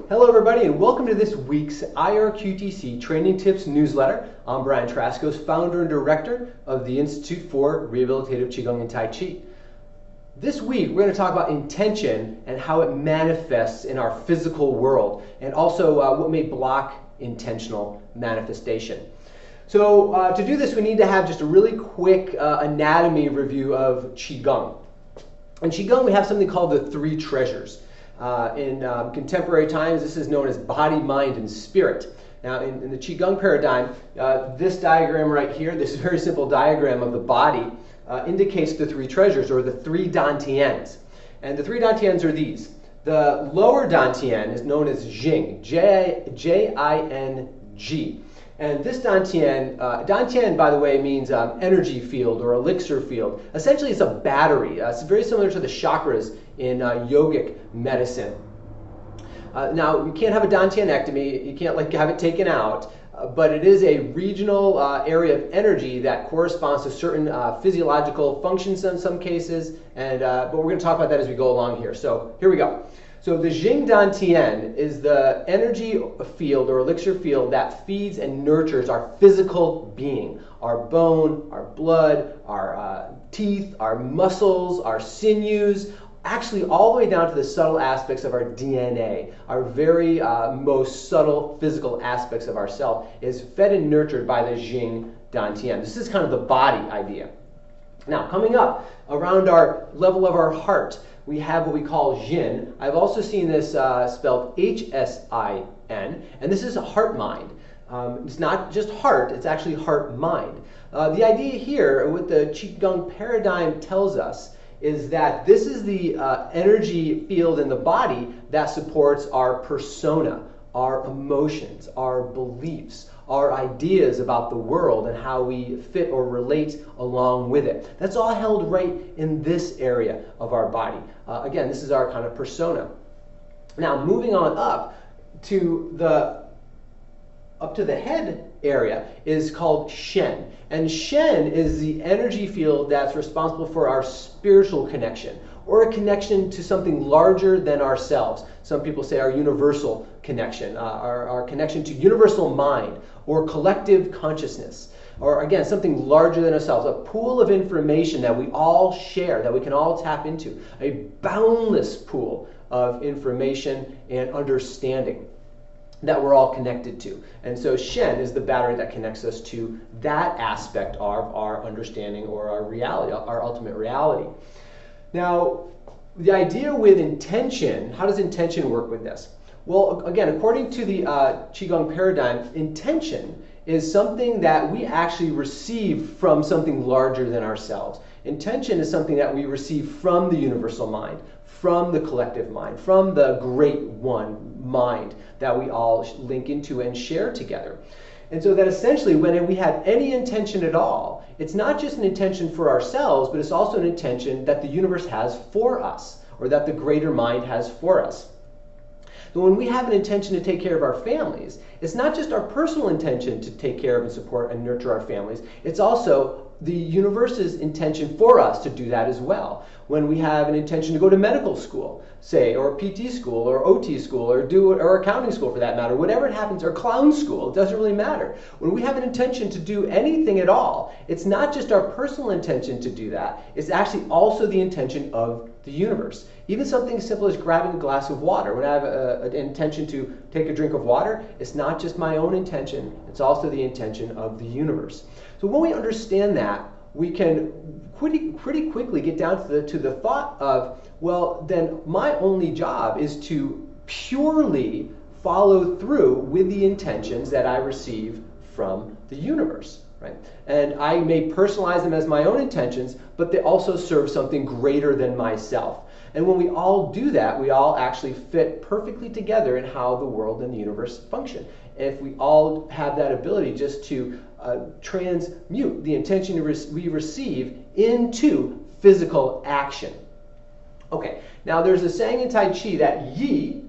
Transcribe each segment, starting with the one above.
Hello everybody and welcome to this week's IRQTC Training Tips newsletter. I'm Brian Traskos, founder and director of the Institute for Rehabilitative Qigong and Tai Chi. This week we're going to talk about intention and how it manifests in our physical world, and also what may block intentional manifestation. So to do this we need to have just a really quick anatomy review of Qigong. In Qigong we have something called the three treasures. In contemporary times, this is known as body, mind, and spirit. Now, in the Qigong paradigm, this diagram right here, this very simple diagram of the body, indicates the three treasures, or the three dantians. And the three dantians are these. The lower dantian is known as Jing, J-I-N-G. And this dantian, by the way, means energy field or elixir field. Essentially, it's a battery. It's very similar to the chakras in yogic medicine. Now, you can't have a dantianectomy. You can't have it taken out. But it is a regional area of energy that corresponds to certain physiological functions in some cases. But we're going to talk about that as we go along here. So here we go. So the Jing Dantian is the energy field or elixir field that feeds and nurtures our physical being, our bone, our blood, our teeth, our muscles, our sinews, actually all the way down to the subtle aspects of our DNA, our very most subtle physical aspects of ourself is fed and nurtured by the Jing Dantian. This is kind of the body idea. Now, coming up around our level of our heart, we have what we call Jin. I've also seen this spelled H-S-I-N, and this is a heart-mind. It's not just heart, it's actually heart-mind. The idea here, what the Qigong paradigm tells us, is that this is the energy field in the body that supports our persona, our emotions, our beliefs, our ideas about the world and how we fit or relate along with it. That's all held right in this area of our body. Again, this is our kind of persona. Now, moving on up to the head area is called Shen. And Shen is the energy field that's responsible for our spiritual connection, or a connection to something larger than ourselves. Some people say our universal connection, our connection to universal mind, or collective consciousness, or again, something larger than ourselves, a pool of information that we all share, that we can all tap into, a boundless pool of information and understanding that we're all connected to. And so Shen is the battery that connects us to that aspect of our understanding or our reality, our ultimate reality. Now, the idea with intention, how does intention work with this? Well, again, according to the Qigong paradigm, intention is something that we actually receive from something larger than ourselves. Intention is something that we receive from the universal mind, from the collective mind, from the great one mind that we all link into and share together. And so that essentially when we have any intention at all, it's not just an intention for ourselves, but it's also an intention that the universe has for us, or that the greater mind has for us. So when we have an intention to take care of our families, it's not just our personal intention to take care of and support and nurture our families, it's also the universe's intention for us to do that as well. When we have an intention to go to medical school, say, or PT school, or OT school, or accounting school for that matter, whatever it happens, or clown school, it doesn't really matter. When we have an intention to do anything at all, it's not just our personal intention to do that, it's actually also the intention of the universe. Even something as simple as grabbing a glass of water. When I have an intention to take a drink of water, it's not just my own intention, it's also the intention of the universe. So when we understand that, we can pretty quickly get down to the thought of, well, then my only job is to purely follow through with the intentions that I receive from the universe, right? And I may personalize them as my own intentions, but they also serve something greater than myself. And when we all do that, we all actually fit perfectly together in how the world and the universe function. And if we all have that ability just to transmute the intention we receive into physical action. Okay, now there's a saying in Tai Chi that Yi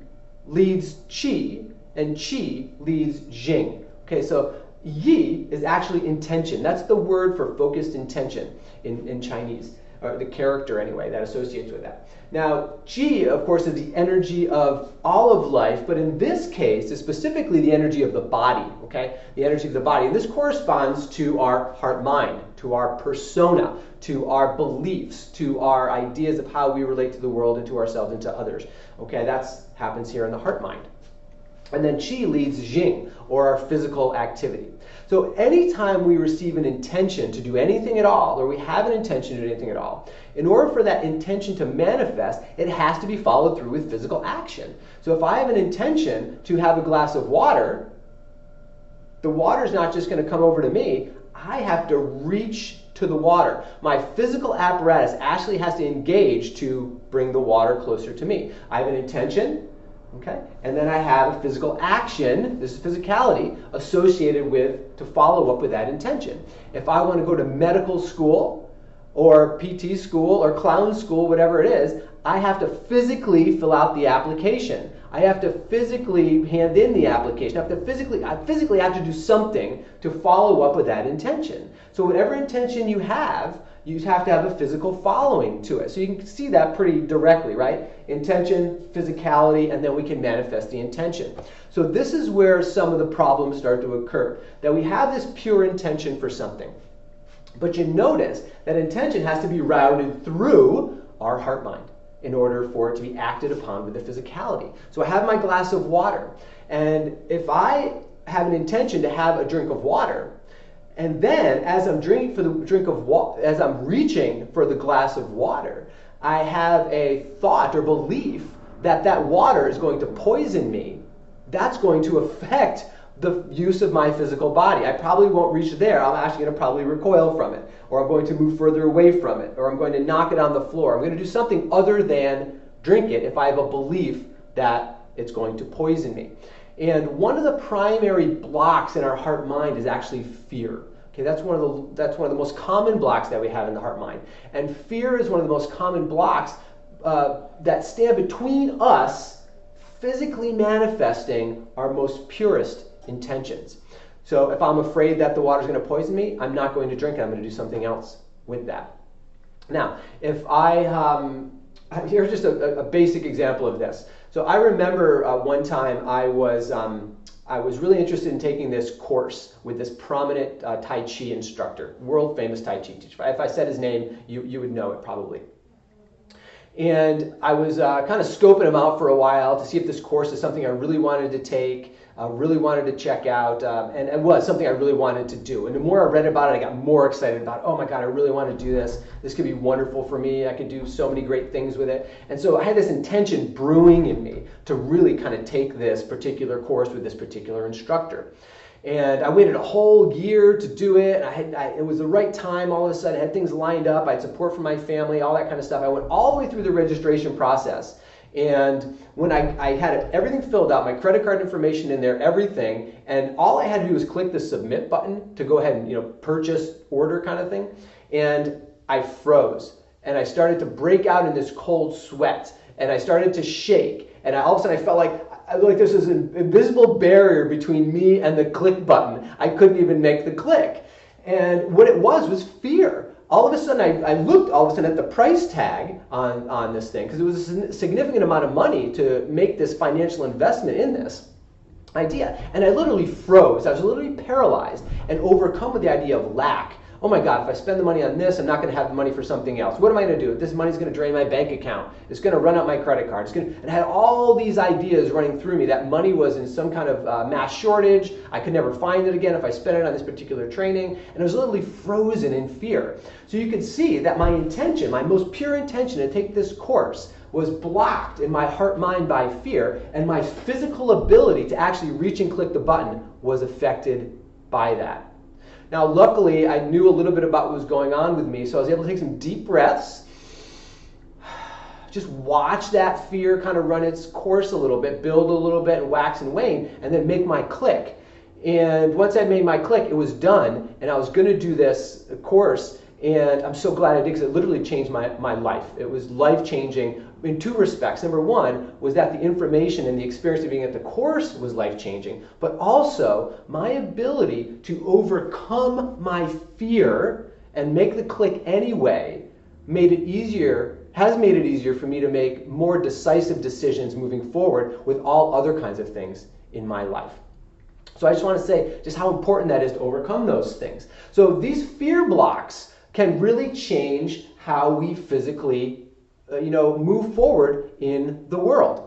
leads Qi and Qi leads Jing. Okay, so Yi is actually intention. That's the word for focused intention in Chinese. or the character anyway, that associates with that. Now, Qi, of course, is the energy of all of life, but in this case, is specifically the energy of the body, okay? The energy of the body. And this corresponds to our heart-mind, to our persona, to our beliefs, to our ideas of how we relate to the world and to ourselves and to others. Okay, that happens here in the heart-mind. And then Qi leads Jing, or our physical activity. So anytime we receive an intention to do anything at all, or we have an intention to do anything at all, in order for that intention to manifest, it has to be followed through with physical action. So if I have an intention to have a glass of water, the water's not just going to come over to me. I have to reach to the water. My physical apparatus actually has to engage to bring the water closer to me. I have an intention. Okay? And then I have a physical action, this is physicality, associated with, to follow up with that intention. If I want to go to medical school, or PT school, or clown school, whatever it is, I have to physically fill out the application. I have to physically hand in the application. I physically have to do something to follow up with that intention. So whatever intention you have to have a physical following to it. So you can see that pretty directly, right? Intention, physicality, and then we can manifest the intention. So this is where some of the problems start to occur. That we have this pure intention for something. But you notice that intention has to be routed through our heart-mind in order for it to be acted upon with the physicality. So I have my glass of water, and if I have an intention to have a drink of water, and then as I'm as I'm reaching for the glass of water, I have a thought or belief that that water is going to poison me, that's going to affect the use of my physical body. I probably won't reach there. I'm actually going to probably recoil from it, or I'm going to move further away from it, or I'm going to knock it on the floor. I'm going to do something other than drink it if I have a belief that it's going to poison me. And one of the primary blocks in our heart-mind is actually fear. Okay, that's one of the most common blocks that we have in the heart-mind. And fear is one of the most common blocks that stand between us physically manifesting our most purest intentions. So if I'm afraid that the water is going to poison me, I'm not going to drink it. I'm going to do something else with that. Now, if here's just a basic example of this. So I remember one time I was really interested in taking this course with this prominent Tai Chi instructor, world famous Tai Chi teacher. If I said his name, you would know it probably. And I was kind of scoping him out for a while to see if this course is something I really wanted to take, really wanted to check out, and it was something I really wanted to do. And the more I read about it, I got more excited about it. Oh my God, I really want to do this. This could be wonderful for me. I could do so many great things with it. And so I had this intention brewing in me to really kind of take this particular course with this particular instructor. And I waited a whole year to do it. It was the right time all of a sudden. I had things lined up. I had support from my family, all that kind of stuff. I went all the way through the registration process. And when I had everything filled out, my credit card information in there, everything, and all I had to do was click the submit button to go ahead and purchase, order kind of thing. And I froze. And I started to break out in this cold sweat. And I started to shake. And all of a sudden I felt like there's this invisible barrier between me and the click button. I couldn't even make the click. And what it was fear. All of a sudden, I looked all of a sudden at the price tag on this thing, because it was a significant amount of money to make this financial investment in this idea. And I literally froze. I was literally paralyzed and overcome with the idea of lack. Oh my God, if I spend the money on this, I'm not going to have the money for something else. What am I going to do? This money's going to drain my bank account. It's going to run out my credit card. And I had all these ideas running through me that money was in some kind of mass shortage. I could never find it again if I spent it on this particular training. And I was literally frozen in fear. So you can see that my intention, my most pure intention to take this course, was blocked in my heart-mind by fear, and my physical ability to actually reach and click the button was affected by that. Now, luckily, I knew a little bit about what was going on with me, so I was able to take some deep breaths, just watch that fear kind of run its course a little bit, build a little bit, and wax and wane, and then make my click. And once I made my click, it was done, and I was going to do this course, and I'm so glad I did, because it literally changed my life. It was life-changing in two respects. Number one was that the information and the experience of being at the course was life-changing, but also my ability to overcome my fear and make the click anyway has made it easier for me to make more decisive decisions moving forward with all other kinds of things in my life. So I just want to say just how important that is to overcome those things. So these fear blocks can really change how we physically move forward in the world.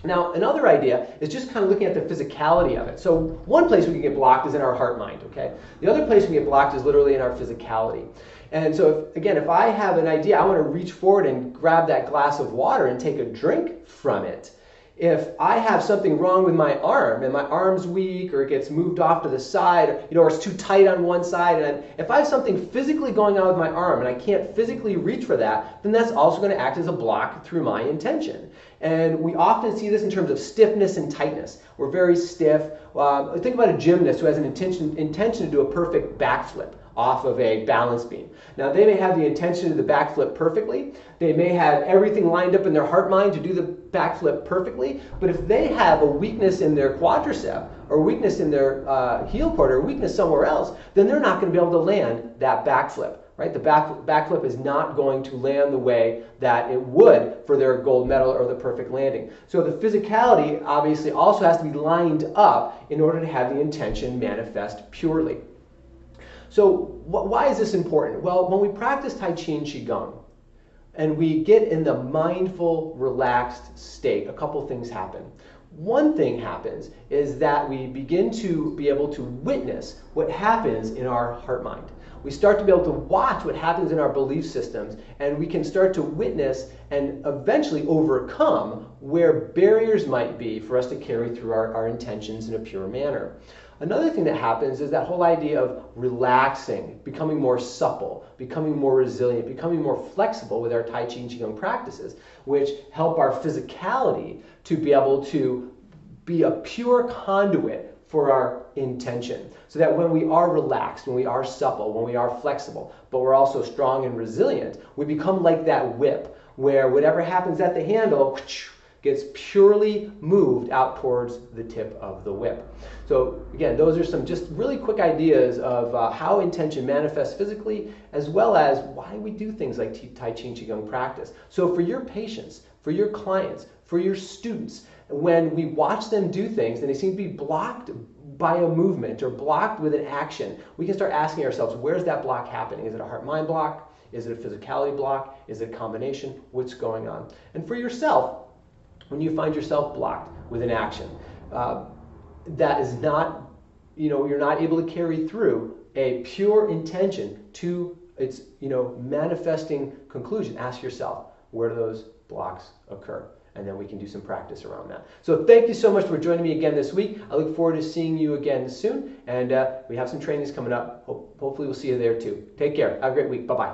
Now, another idea is just kind of looking at the physicality of it. So one place we can get blocked is in our heart-mind, okay? The other place we get blocked is literally in our physicality. And so, if I have an idea, I want to reach forward and grab that glass of water and take a drink from it. If I have something wrong with my arm and my arm's weak or it gets moved off to the side, or it's too tight on one side, and if I have something physically going on with my arm and I can't physically reach for that, then that's also going to act as a block through my intention. And we often see this in terms of stiffness and tightness. We're very stiff. Think about a gymnast who has an intention to do a perfect backflip off of a balance beam. Now, they may have the intention to do the backflip perfectly. They may have everything lined up in their heart mind to do the backflip perfectly, but if they have a weakness in their quadricep or weakness in their heel cord or weakness somewhere else, then they're not going to be able to land that backflip. Right? The backflip is not going to land the way that it would for their gold medal or the perfect landing. So the physicality obviously also has to be lined up in order to have the intention manifest purely. So why is this important? Well, when we practice Tai Chi and Qigong and we get in the mindful, relaxed state, a couple things happen. One thing happens is that we begin to be able to witness what happens in our heart-mind. We start to be able to watch what happens in our belief systems, and we can start to witness and eventually overcome where barriers might be for us to carry through our intentions in a pure manner. Another thing that happens is that whole idea of relaxing, becoming more supple, becoming more resilient, becoming more flexible with our Tai Chi and Qigong practices, which help our physicality to be able to be a pure conduit for our intention. So that when we are relaxed, when we are supple, when we are flexible, but we're also strong and resilient, we become like that whip where whatever happens at the handle gets purely moved out towards the tip of the whip. So again, those are some just really quick ideas of how intention manifests physically, as well as why we do things like Tai Chi and Qigong practice. So for your patients, for your clients, for your students, when we watch them do things and they seem to be blocked by a movement or blocked with an action, we can start asking ourselves, where's that block happening? Is it a heart-mind block? Is it a physicality block? Is it a combination? What's going on? And for yourself, when you find yourself blocked with an action that is not, you're not able to carry through a pure intention to its, manifesting conclusion, ask yourself, where do those blocks occur? And then we can do some practice around that. So thank you so much for joining me again this week. I look forward to seeing you again soon. And we have some trainings coming up. Hopefully we'll see you there too. Take care. Have a great week. Bye-bye.